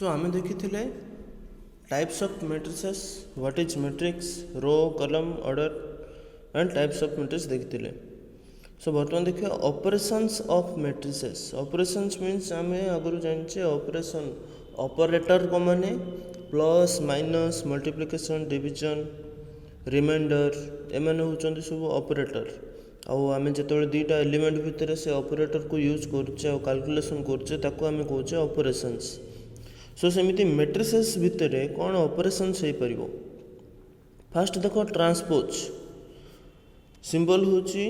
सो आम देखी types of matrices what is matrix row column order and types of matrix देखी। So बर्तमान देखिए operations of matrices. Operations means आम आगु जाने ऑपरेशन ऑपरेटर को माने plus minus multiplication division reminder एमाने होचंदी सब ऑपरेटर। आम जो दुईटा एलिमेंट भितर से ऑपरेटर को यूज करचे कैलकुलेशन करचे ताको आम कहचे ऑपरेशंस। सो सेमिति मैट्रिसेस भितर कौन ऑपरेशंस हो पारिबो। फास्ट देखो ट्रांसपोज सिंबल होची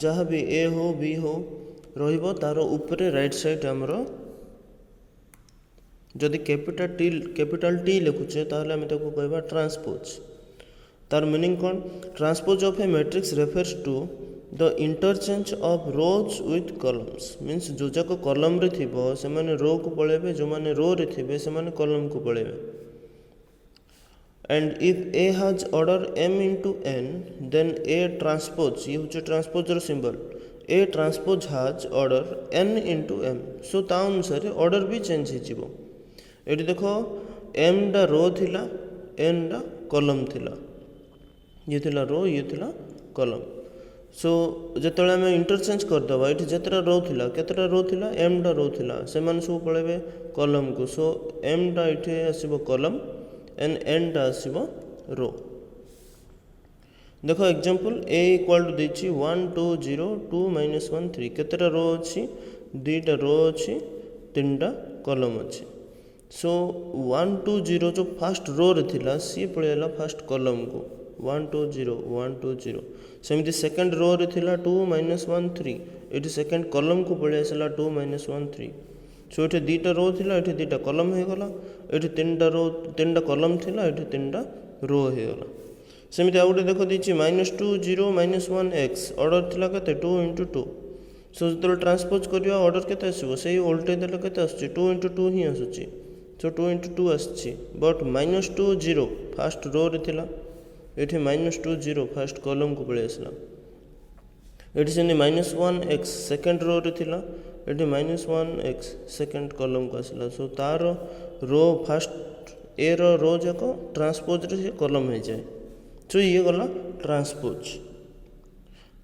जहाँ भी ए हो बी हो रहिबो तार ऊपर राइट साइड आमर जदि कैपिटल टी लिखुचे ताहले आमे ताको कहबा ट्रांसपोज। तार मीनिंग कौन transpose of a matrix refers to the interchange of rows with columns means जो जाक कॉलम रे थिबो से माने रो को पळेबे जो माने रो रे थिबे से माने कॉलम को पळेबे। And if A has order m into n then a transpose ये होचे ट्रांसपोज रो symbol a transpose has order n into m। So ता अनुसार ऑर्डर भी चेंज हो जिवो। एटी देखो m डा रो थिला n डा कॉलम थिला ये थिला रो ये थिला कॉलम। सो जिते आम इंटरचेंज करदे ये जितटा रो थिला केतटा रो थिला m डा रो थिला से माने सब पळेबे कॉलम को। सो m डा इठे आसीबो कॉलम एंड n डा आसीबो रो। देखो एग्जांपल a इक्वल टू देछि 1 2 0 2 -1 3 केतटा रो अछि दुईटा रो अछि तीनटा कॉलम अछि। सो 1 2 0 जो फर्स्ट रो रे थिला सी पळेला फर्स्ट कॉलम को 1 2 0 1 2 0 सेमती सेकंड रो रे थिला 2 -1 3 एटी सेकंड कॉलम को पळे आसला 2 -1 3। सो एठी दुईटा रो थिला एठी दुईटा कॉलम हो गला एठी तीनटा रो तीनटा कॉलम थिला एठी तीनटा रो हो गला। सेमती आ गुटे देखो दिछि -2 0 -1 x ऑर्डर थिला केते 2 * 2। सो जतले ट्रांसपोज करिवा ऑर्डर केते आसीबो सेही उल्टे देले केते आछी 2 * 2 ही आछी। सो 2 * 2 आछी बट -2 0 फर्स्ट रो रे थिला एठी -2 0 फर्स्ट कॉलम को पळे आसला एठी सेनी -1 x सेकंड रो रे थिला एठी -1 x सेकंड कॉलम को आसला। सो तार रो फर्स्ट ए रो जाको ट्रांसपोज रे कॉलम हो जाए। सो ये गला ट्रांसपोज।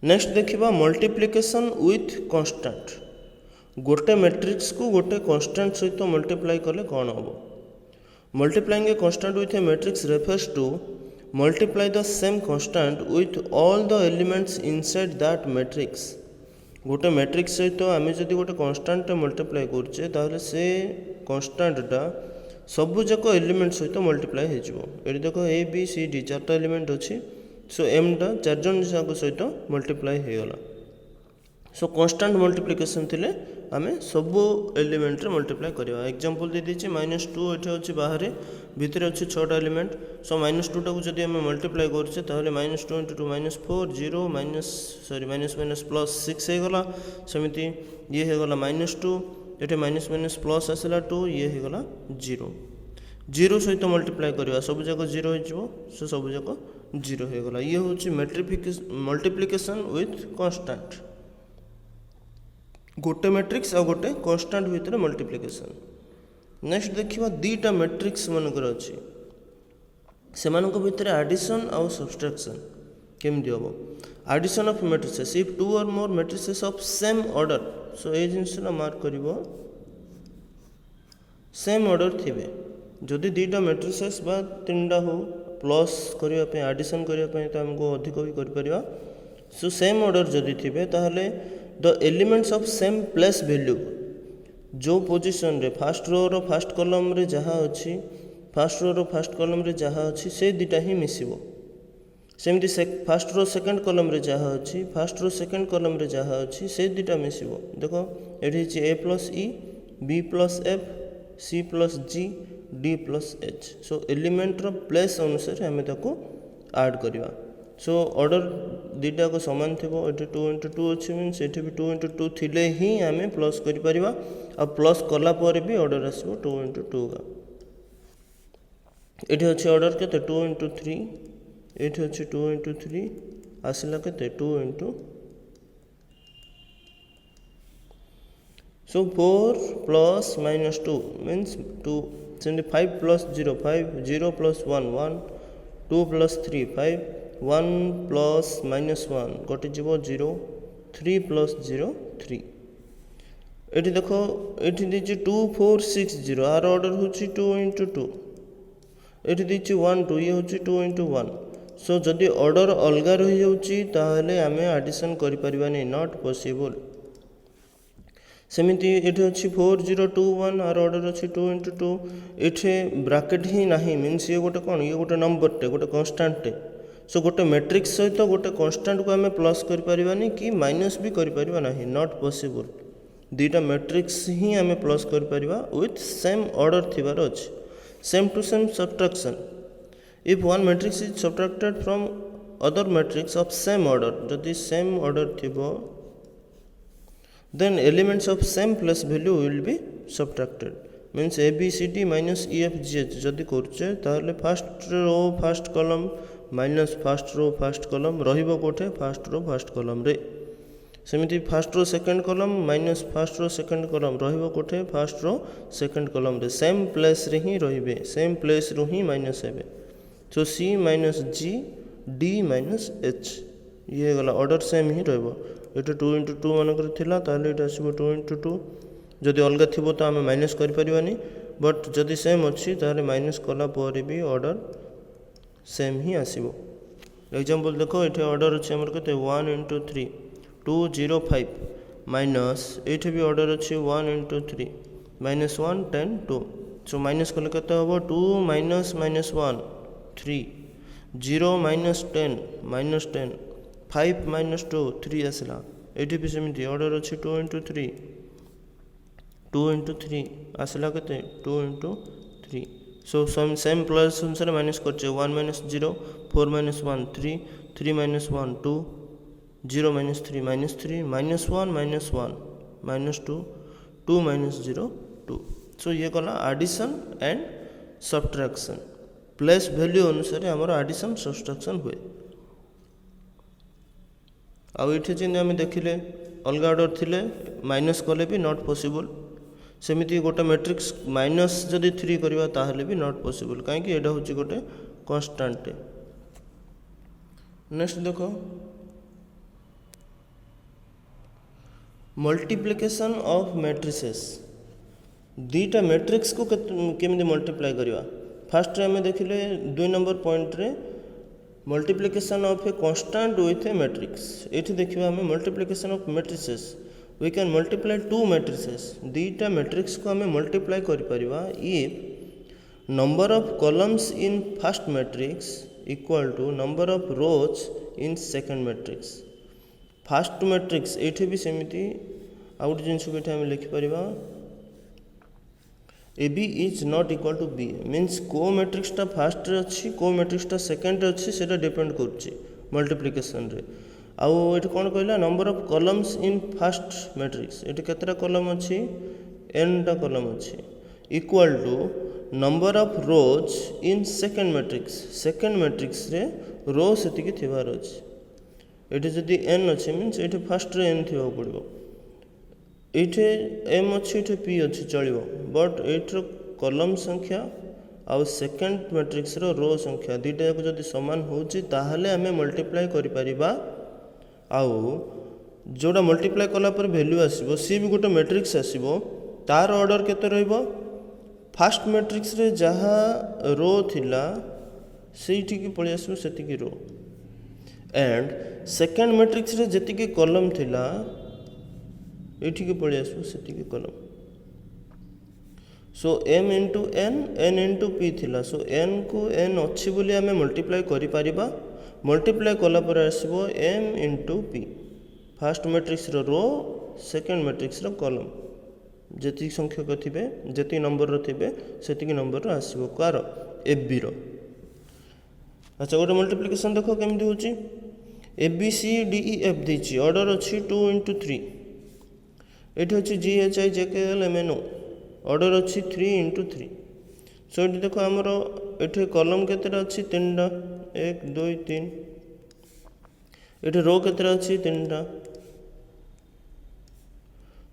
नेक्स्ट देखिबा मल्टीप्लिकेशन विथ कांस्टेंट। गोटे मैट्रिक्स को गोटे कांस्टेंट सहित मल्टीप्लाई कले कौन हम। Multiplying a constant with a matrix refers to multiply the same constant with all the elements inside that matrix। गोटे मैट्रिक्स सहित आम जदि गोटे कांस्टेंट मल्टीप्लाई करछे ताहले से कांस्टेंटटा सबु जाक एलिमेंट सहित मल्टीप्लाई हो जिवो। एठी देखो ए बी सी डी चारटा एलिमेंट अछि। सो m टा चार जन जाक सहित मल्टीप्लाई हो गला। सो कांस्टेंट मल्टीप्लिकेशन थिले आमे सबु एलिमेंट रे मल्टीप्लाई करबा। एग्जांपल दे दिछि -2 एठी अछि बाहर भितर अछि 6टा एलिमेंट। सो -2 टाको जदि आमे मल्टीप्लाई करछे ताहले -2 * 2 -4 0 माइनस प्लस 6 हे गला। सेमिति ये हे गला -2 एठी माइनस प्लस आसला 2 ये हे गला 0 0 सहित मल्टीप्लाई करबा सब जाक 0 हो जिवो। सो सब जाक 0 हे गला। ये होछि मल्टीप्लिकेशन विथ कांस्टेंट। गोटे मैट्रिक्स और गोटे कांस्टेंट भितर मल्टीप्लिकेशन। नेक्स्ट देखिबा दुईटा मैट्रिक्स मनकर अछि से मानक भितर एडिशन और सब्सट्रैक्शन केमि दियबो। Addition of matrices if two or more matrices of same order. So ए जिंसना मार्क करिवो सेम ऑर्डर थिबे जदि दुईटा मैट्रिसेस बा तीनटा हो प्लस करिया पे एडिशन करिया पे त हमको अधिक भी कर परिबा। सो सेम ऑर्डर जदि थिबे ताहले the elements of same place value जो पोजीशन रे फर्स्ट रो रो फर्स्ट कॉलम रे जहाँ अच्छी फर्स्ट रो रो फर्स्ट कॉलम रे जहाँ अच्छी से दुटा ही मिसिबो। सेमती फर्स्ट रो सेकंड कॉलम रे जहाँ अच्छी फर्स्ट रो सेकंड कॉलम रे जहाँ अच्छी से दुटा मिसिबो। देखो एठी a + e b + f c + g d + h। So element रो प्लेस अनुसार हमें ताको ऐड करिवा। सो ऑर्डर दुईटा को समान थी ये 2 * 2 अच्छी मीन्स ये भी 2 * 2 थिले ही आम प्लस कर प्लस कलापर भी ऑर्डर आसो 2 * 2 का। ये अच्छे ऑर्डर के 2 * 3 ये अच्छे 2 * 3 आसला के 2 * So 4 plus minus 2 means 2. So 5 plus 0 5, 0 plus 1 1, 2 plus 3 5, 1 plus minus 1 gote jibo 0, 3 plus 0 3. एठी देखो एठी दीची 2 4 6 0 आर ऑर्डर होची 2 into 2. एठी दीची 1 2 ये होची 2 into 1. सो जदि ऑर्डर अलगा रही जाउची ताहले आमे एडिशन करि परिबा नै, नॉट पॉसिबल. सेमिति एठी अछि 4 0 2 1 आर ऑर्डर अछि 2 into 2. एठी ब्रैकेट ही नाही मींस ये गोटे कोन ये गोटे नंबर टे गोटे कांस्टेंट टे. सो गोटे मैट्रिक्स सहित गोटे कांस्टेंट को आमे प्लस करि परिबा नै कि माइनस भी करि परिबा नाही, नॉट पॉसिबल. दुईटा मैट्रिक्स ही आमे प्लस कर परिबा विथ सेम ऑर्डर थिबार अछि. Same to same subtraction. If one matrix is subtracted from other matrix of same order, जदि सेम ऑर्डर थिबो then elements of same place value will be subtracted. means a b c d minus e f g h जदि करछे ताहले first row first column minus first row first column रहिबो कोठे first row first column रे. सेमिति first row second column minus first row second column रहिबो कोठे first row second column रे. सेम प्लेस रे ही रहिबे, सेम प्लेस रो ही माइनस हेबे. So c minus g d minus h ये गला ऑर्डर सेम ही रहबो. एटा 2 into 2 मानकर थिला ताले एटा आसीबो 2 into 2. जदि अलगा थिबो तो आमे माइनस करि परिबानी, बट जदि सेम अछि ताले माइनस कला पर भी ऑर्डर सेम ही आसीबो. एग्जांपल देखो एठे ऑर्डर अछि हमर कते 1 into 3 2 0 5 माइनस एठे भी ऑर्डर अछि 1 into 3 माइनस 1 10 2. सो माइनस कले कते होबो 2 minus minus 1 3 0 minus 10 minus 10 5 minus 2 3 आसला. एठी भी सेमिति ऑर्डर अछि 2 into 3 2 into 3 आसला कते 2 into 3. सो सेम प्लस अनुसार माइनस करछे 1 minus 0 4 minus 1 3 3 minus 1 2 0 minus 3 minus 1 minus 1 minus 2 2 minus 0 2. So ये कला addition and subtraction. Place value अनुसार हमर एडिशन सब्ट्रैक्शन हुए. आउ ये जेन आम देखिले अलग ऑर्डर थिले माइनस कले भी नॉट पॉसिबल. सेमिति गोटे मैट्रिक्स माइनस जदि 3 करबा ताहले भी नॉट पॉसिबल, काहे कि एडा होची गोटे कांस्टेंट. नेक्स्ट देखो मल्टीप्लिकेशन ऑफ मैट्रिसेस. दुईटा मैट्रिक्स को केमिति मल्टीप्लाई करबा. फर्स्ट रे हमें देखिले 2 नंबर पॉइंट रे multiplication of a constant with a matrix. एठी देखिबा हमें multiplication of matrices. We can multiply two matrices. दुईटा मैट्रिक्स को हमें मल्टीप्लाई करि परिबा if number of columns in first matrix equal to number of rows in second matrix. First matrix एठी भी सेमिति आउट जिंस को एठी हमें लिखि परिबा AB is not equal to B. Means को मैट्रिक्स टा फर्स्ट रे अच्छी को मैट्रिक्स टा सेकंड रे अच्छी सेटा डिपेंड करूची मल्टीप्लिकेशन रे. आउ एठी कोन कहला number of columns in first matrix. एठी केतरा कॉलम अच्छी n टा कॉलम अच्छी equal to number of rows in second matrix. Second matrix रे रो सेति की थिबार अछि. एठी जदी n अच्छी मीन्स एठी फर्स्ट रे n थिबा पड़िबो. एठे m अच्छी एठे p अच्छी चलिबो, बट एठर कॉलम संख्या आउ सेकंड मैट्रिक्स रो रो संख्या दुईटा को जदि समान होची ताहले हमें मल्टीप्लाई करि परिबा. आउ जोडा मल्टीप्लाई कला पर वैल्यू आसीबो सी भी गोटे मैट्रिक्स आसीबो. तार ऑर्डर केते रहइबो फर्स्ट मैट्रिक्स रे जहा रो थिला सेठी की पळि आसीबो सेति की रो, एंड सेकंड मैट्रिक्स रे जति की कॉलम थिला एठी की पळि आसीबो सेति की कॉलम. सो m into n n into p थिला. सो n को n अच्छी बोली आमे मल्टीप्लाई करि परिबा. मल्टीप्लाई कला पर आसीबो m into p. First matrix रो रो सेकंड मैट्रिक्स रो कॉलम जति संख्यक थिबे जति नंबर रो थिबे सेति की नंबर रो आसीबो कार fb रो. अच्छा गोटे मल्टीप्लिकेशन देखो केमिति होची. a b c d e f दिची ऑर्डर अछि 2 into 3. एठी अछि g h i j k l m n o order अच्छी 3 into 3. सो ये देखो आमर ये कॉलम केतरा अच्छी 3टा 1 2 3. ये रो केतरा अच्छी 3टा.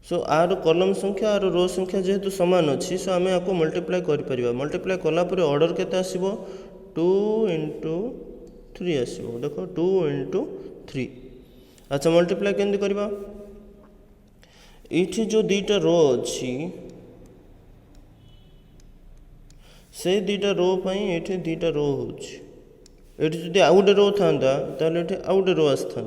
सो आर कलम संख्या आर रो संख्या जेहेतु सामान अच्छी सो आम आपको मल्टीप्लाई कर मल्टीप्लाई कलापर ऑर्डर केते आसीबो 2 इंटू 3 आसीबो देखो 2 इंटू 3। अच्छा मल्टीप्लाई केमती करबा ये जो दुईटा रो अच्छी से दुईटा रो पाई ये दुईटा रो होती जदि आउ गोटे रो था ये आउ गोटे रो आसता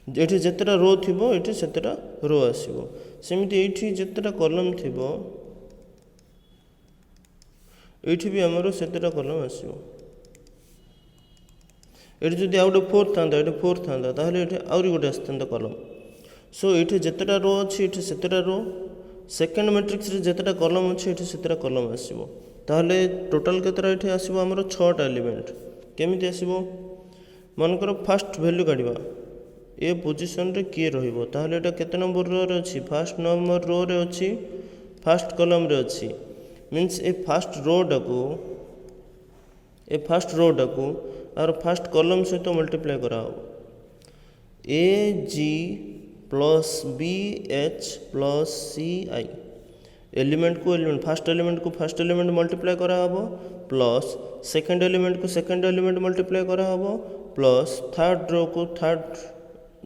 ये जितेटा रो थी ये सेतेटा रो आसो सेमती ये जितेटा कलम थी ये भी आमर सेतेटा कलम आसो ये जदि आउ गोटे 4 था ये 4 था ये आहरी गोटे आसता कलम सो ये जितेटा रो अच्छी ये सेतेटा रो सेकेंड मैट्रिक्स जितेटा कलम अच्छे ये सेतेटा कलम आसो ताहले टोटाल केतरा ये आसो आमर 6टा एलिमेंट केमिति आसो मनकर फास्ट वैल्यू काढ़ा ए पोजिशन रे किए रहिबो ताहले एटा केते नंबर रो रे अछि फर्स्ट नंबर रो रे अछि फर्स्ट कॉलम रे अछि मींस ए फर्स्ट रो डाकू और फर्स्ट कॉलम सहित मल्टीप्लाई करा A G plus B H plus C I element को फर्स्ट एलिमेंट मल्टीप्लाई करा हबो प्लस सेकंड एलिमेंट को सेकंड एलिमेंट मल्टीप्लाई करा हबो प्लस थर्ड रो को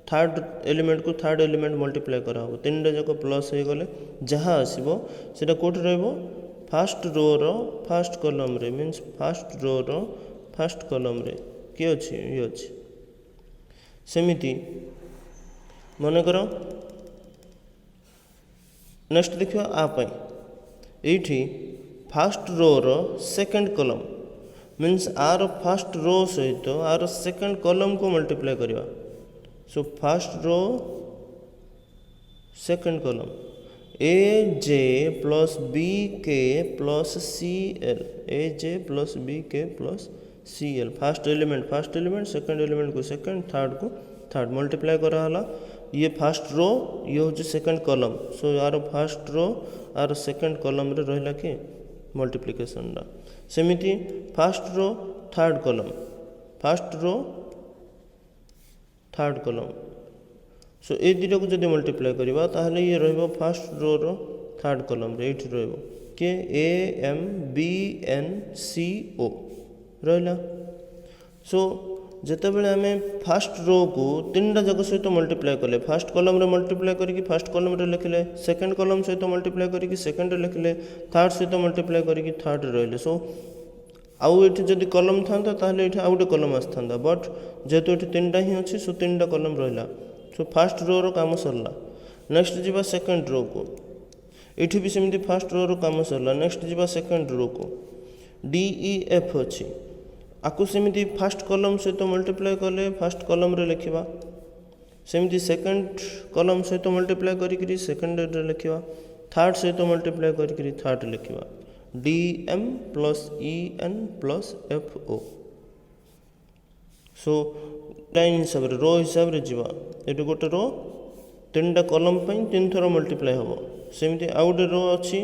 थर्ड एलिमेंट मल्टीप्लाई करा हबो तीनटा जाक प्लस हो गले जहाँ आसीबो सेटा कोठ रहबो फर्स्ट रो रो फर्स्ट कॉलम रे मींस फर्स्ट रो रो फर्स्ट कॉलम रे के अछि ये अछि सेमिति मन कर नेक्स्ट देखियो आ पई एठी first row row second column means आर फर्स्ट रो सहित आर सेकंड कॉलम को मल्टीप्लाई करिवा so first row second column A J plus B K plus C L A J plus B K plus C L first element second element को second third को third multiply करा हला ये first row ये हूँ second column so यार first row आर second column रे रहला के मल्टीप्लिकेशन दा सेमिति first row third column first row third column so ए दुटा को जब मल्टीप्लाई करवा ताहले ये रहिबो फर्स्ट रो रो थर्ड कॉलम रे एठी रहिबो के A M B N C O रहला सो जिते बड़े आम फर्स्ट रो को तीन जग सहित मल्टीप्लाई कले फर्स्ट कॉलम रे मल्टीप्लाई करके फर्स्ट कॉलम रे लिखले सेकंड कॉलम सहित मल्टीप्लाई करके सेकंड रे लिखले थर्ड सहित मल्टीप्लाई करके थर्ड रहले सो आउ ये जदि कॉलम था ताहले ये आउ गोटे कॉलम आसता बट जेहेतु ये तीनटा ही अच्छी सो तीनटा कॉलम रहा सो फर्स्ट रो रो काम सरला नेक्स्ट जीवा सेकंड रो को ये भी सेमती फर्स्ट रो रो काम सरला नेक्स्ट जीवा सेकंड रो को डी ई एफ अच्छी आपको सेमती फर्स्ट कॉलम सहित मल्टीप्लाई कले फर्स्ट कॉलम रे लिखा सेमती सेकंड कॉलम सहित मल्टीप्लाई करी सेकंड रे लिखा थर्ड सहित मल्टीप्लाई करी थर्ड लिखा D M plus E N plus F O so line हिसाब रे रो हिसाब रे जीवा ये गोटे रो तीनटा कॉलम पई तीन थर मल्टीप्लाई हम सेमती आउ गोटे रो अच्छी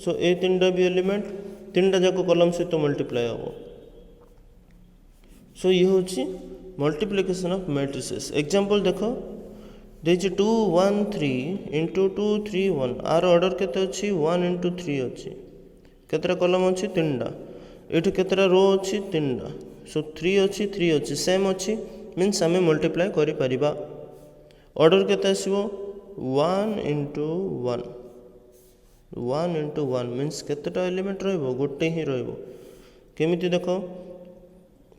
सो ए तीनटा भी एलिमेंट तीनटा जाक कॉलम सहित मल्टीप्लाई हम सो ये हूँ मल्टीप्लिकेशन ऑफ मैट्रिसेस एग्जांपल देखो देछि 2 1 3 इंटू 2 3 1 आर ऑर्डर केते अछि 1 इंटू 3 अछि केतरा कॉलम अच्छी तीनटा ये केतरा रो अच्छी तीनटा सो 3 अच्छी सेम अच्छी मीन्स आम मल्टीप्लाई करि परिबा ऑर्डर केते आसीबो 1 इंटू 1 मीन्स केतटा एलिमेंट रहइबो गोटे ही रहइबो केमिति देखो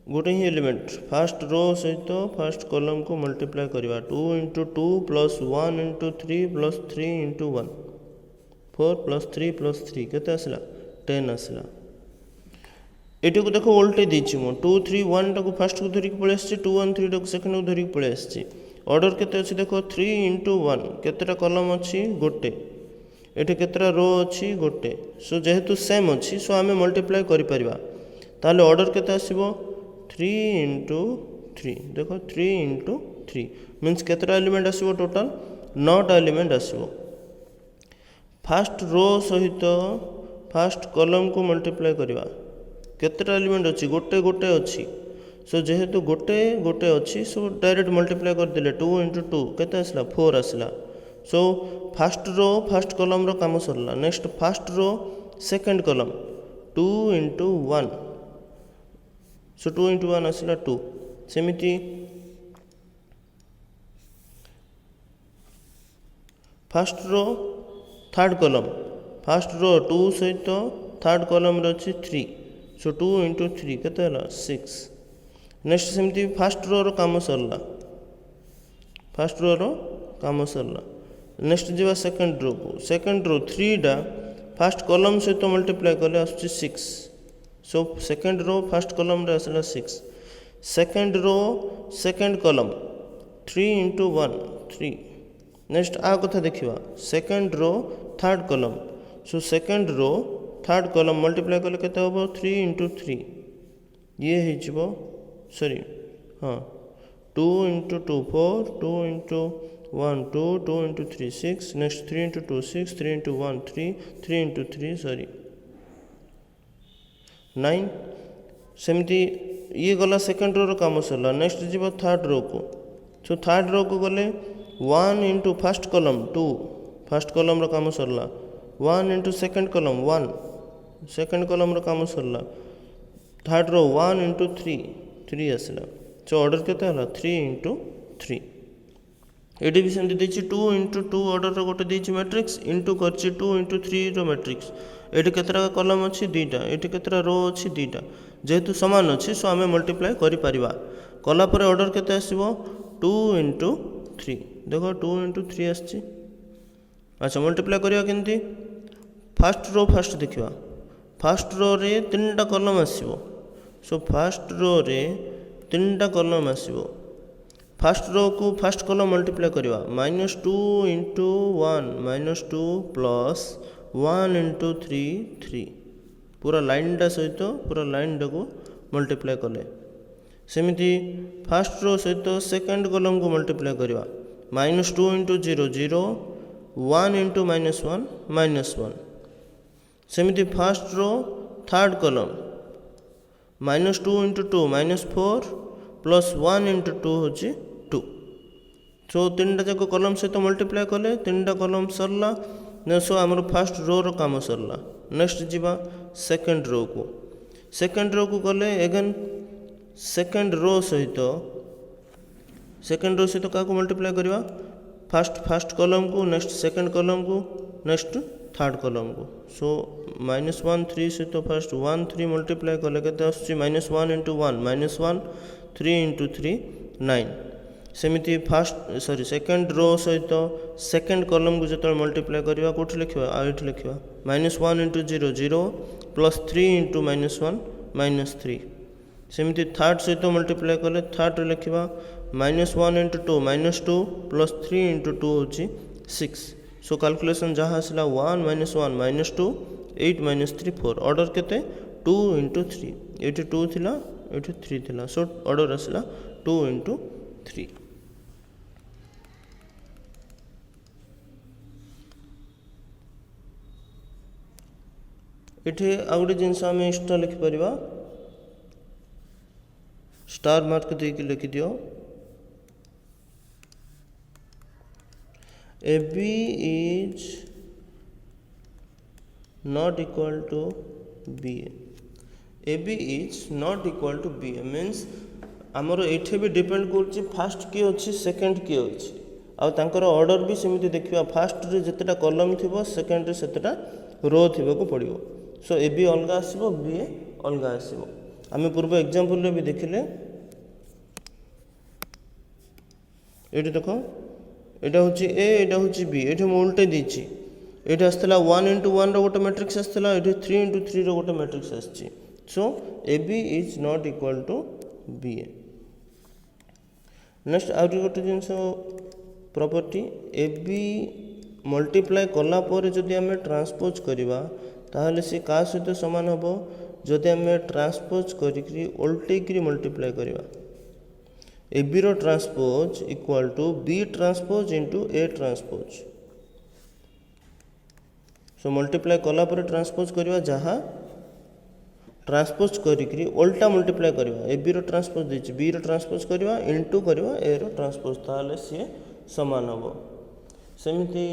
गोटे ही एलिमेंट फर्स्ट रो सहित फर्स्ट कॉलम को मल्टीप्लाई करवा 2 into 2 plus 1 into 3 plus 3 into 1 4 plus 3 plus 3 केते आसला 10 आसला एटी को देखो ओल्टे देछि मो 2 3 1 टाको फर्स्ट को धरिक पळे आछि 2 1 3 टाको सेकंड को धरिक पळे आछि ऑर्डर केते अछि देखो 3 इंटू 1 केतेटा कॉलम अछि गोटे एटी केतेटा रो अछि गोटे सो जेहेतु सेम अछि सो आमे मल्टीप्लाई करि परिबा ताले ऑर्डर केते आसीबो 3 इंटू 3 देखो 3 इंटू 3 मीन्स केतेटा एलिमेंट आसीबो टोटल 9टा एलिमेंट आसीबो फर्स्ट रो सहित फर्स्ट कॉलम को मल्टीप्लाई करवा केतेटा एलिमेंट अच्छी गोटे गोटे अच्छी सो जेहेतु गोटे गोटे अच्छी सो डायरेक्ट मल्टीप्लाई कर देले 2 इंटू 2 केते आसला 4 आसला so first row first column रो काम सरला next first row second column 2 into 1 so 2 into 1 आसला 2 सेमिति first row third column first row 2 सहित थर्ड कॉलम रे अछि 3 सो 2 into 3 केते हला 6 नेक्स्ट सेमिति फास्ट रो रो काम सरला फास्ट रो रो काम सरला नेक्स्ट जीवा सेकंड रो को सेकंड रो 3 डा फास्ट कॉलम सहित मल्टीप्लाई कले आसछि 6 so second row first column रे आसला 6 second row second column 3 into 1 3 next आ कथा देखिबा second row third column so second row third column multiply कले केते होबो 3 into 3 ये हे जिवो सॉरी हां 2 into 2 4 2 into 1 2 2 into 3 6 next 3 into 2 6 3 into 1 3 3 into 3 sorry 9 सेमती ये गला सेकंड रो काम सरला नेक्स्ट जीव थर्ड रो को सो थर्ड रो को गले 1 into first column 2 first column रो काम सरला 1 into second column 1 second column रो काम सरला थर्ड रो 1 into 3 3 आसला सो ऑर्डर केते हला 3 into 3 एडी भी सेमती देछि 2 into 2 ऑर्डर रो गोटे देछि मैट्रिक्स इनटू करछि 2 into 3 रो मैट्रिक्स एडी केतरा कॉलम अछि दुईटा एडी केतरा रो अछि दुईटा जेहेतु समान अछि सो हमें मल्टीप्लाई करि परिबा कला परे ऑर्डर केते आसीबो 2 into 3 देखो 2 into 3 आछि अच्छा मल्टीप्लाई करिया केनती फर्स्ट रो फर्स्ट देखिबा फर्स्ट रो रे तीनटा कॉलम आसीबो सो फर्स्ट रो रे तीनटा कॉलम आसीबो फर्स्ट रो को फर्स्ट कॉलम मल्टीप्लाई करिवा -2 into 1 -2 प्लस 1 into 3 3 पूरा लाइन डा सहित पूरा लाइन डा को मल्टीप्लाई कले सेमिति फर्स्ट रो सहित सेकंड कॉलम को मल्टीप्लाई करिवा -2 into 0 0 1 into -1 -1 सेमिति first row third column -2 into 2 -4 plus 1 into 2 होची 2 सो तीनटा जाक कॉलम सहित मल्टीप्लाई कले तीनटा कॉलम सरला ने सो हमर फर्स्ट रो रो काम सरला नेक्स्ट जीवा सेकंड रो को कले अगेन सेकंड रो सहित का को मल्टीप्लाई करवा फर्स्ट कॉलम को नेक्स्ट सेकंड कॉलम को नेक्स्ट थर्ड कॉलम को सो -1 3 सहित फर्स्ट 1 3 मल्टीप्लाई कले केते आछि -1 into 1 -1 3 into 3 9 सेमिति सेकंड रो सहित सेकंड कॉलम को जत मल्टीप्लाई करवा कोठी लिखिबा आइट लिखिबा -1 into 0 0 प्लस 3 into -1 -3 सेमिति थर्ड सहित मल्टीप्लाई कले थर्ड रे लिखिबा -1 into 2 -2 प्लस 3 into 2 होची 6 सो कैलकुलेशन जहाँ आसला 1 -1 -2 8 -3 4 ऑर्डर केते 2 into 3 एठी 2 थिला एठी 3 थिला सो ऑर्डर आसला 2 into 3 एठी आउटे जिनस आम एक्स्ट्रा लिखि परिबा स्टार मार्क दे के लिखि दियो AB is not equal to BA AB is not equal to BA means आमर एठे भी डिपेंड करछि फर्स्ट किए अछि सेकंड किए अछि आ तांकर ऑर्डर भी सेमिति देखिबा फर्स्ट रे जतेटा कॉलम थिबो सेकंड रे सेतेटा रो थिबो को पड़िबो सो AB अलगा आसीबो BA अलगा आसीबो आमे पूर्व एग्जांपल रे भी देखिले एठी देखो एटा होची A एटा होची B एठी म उल्टे दिछि एठी आस्तला 1 into 1 रो गोटे मैट्रिक्स आस्तला एठी 3 into 3 रो गोटे मैट्रिक्स आछि सो AB is not equal to BA next out गोटे जिनस प्रॉपर्टी AB मल्टीप्लाई कला पर जदि आमे ट्रांसपोज करिवा ताहले से का सहित समान हबो जदि आमे ट्रांसपोज करिकरी उल्टेकरी मल्टीप्लाई करिवा AB रो transpose equal to B transpose into A transpose so multiply कला पर ट्रांसपोज करिवा जहाँ ट्रांसपोज करिकरी उल्टा मल्टीप्लाई करिवा AB रो ट्रांसपोज दिछि B रो ट्रांसपोज करिवा इनटू करिवा A रो ट्रांसपोज ताले से समान हबो सेमती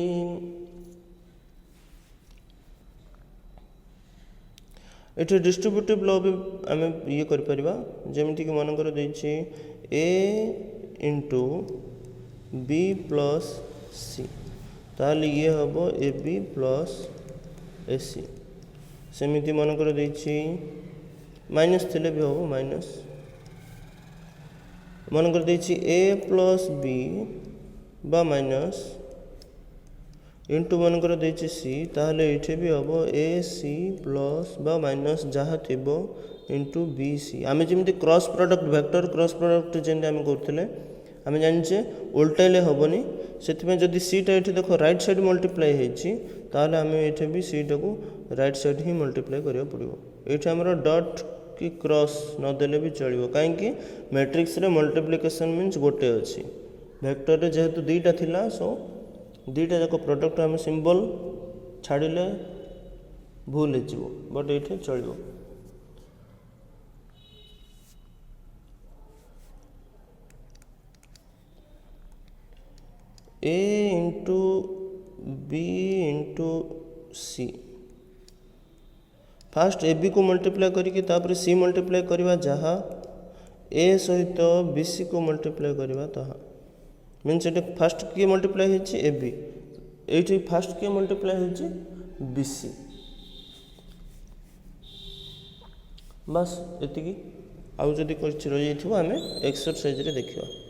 ये डिस्ट्रीब्यूटिव लॉ भी आम ये करमती कि मनकर देछि ए इंटू बी प्लस सी ताल ये हम ए बी प्लस ए सी सेमती मनकर देछि माइनस थिले भी हम माइनस मनकर देछि ए प्लस बी बा माइनस इंटू मनकर देछि सी ताहले एठे भी हम ए सी प्लस बा माइनस जहाँ थिबो इंटू बी सी आम जमी cross product vector cross product जमी आम करते आम जाने उल्टाइले हेनी से जदि सीटा ये देख राइट साइड मल्टीप्लाई होती आम ये भी सीटा को राइट साइड ही मल्टीप्लाई करा पड़ो ये आम डॉट कि क्रॉस नदेले भी चलो कहीं मैट्रिक्स रे मल्टीप्लिकेशन मीन्स गोटे अच्छी वेक्टर रे जेहेतु दुईटा थिला सो दुईटा जाक प्रोडक्ट आम सिंबल छाड़िले भूल हो बट ये चलो A into B into C first A B को मल्टीप्लाई करके तापर सी मल्टीप्लाई करवा जहाँ ए सहित बी सी को मल्टीप्लाई करवा ताहा मीन्स ये फास्ट किए मल्टीप्लाई होती ए बी ये फास्ट किए मल्टीप्लाई होती बी सी बस ये आउ जदि रही आम एक्सरसाइज रे देखिए।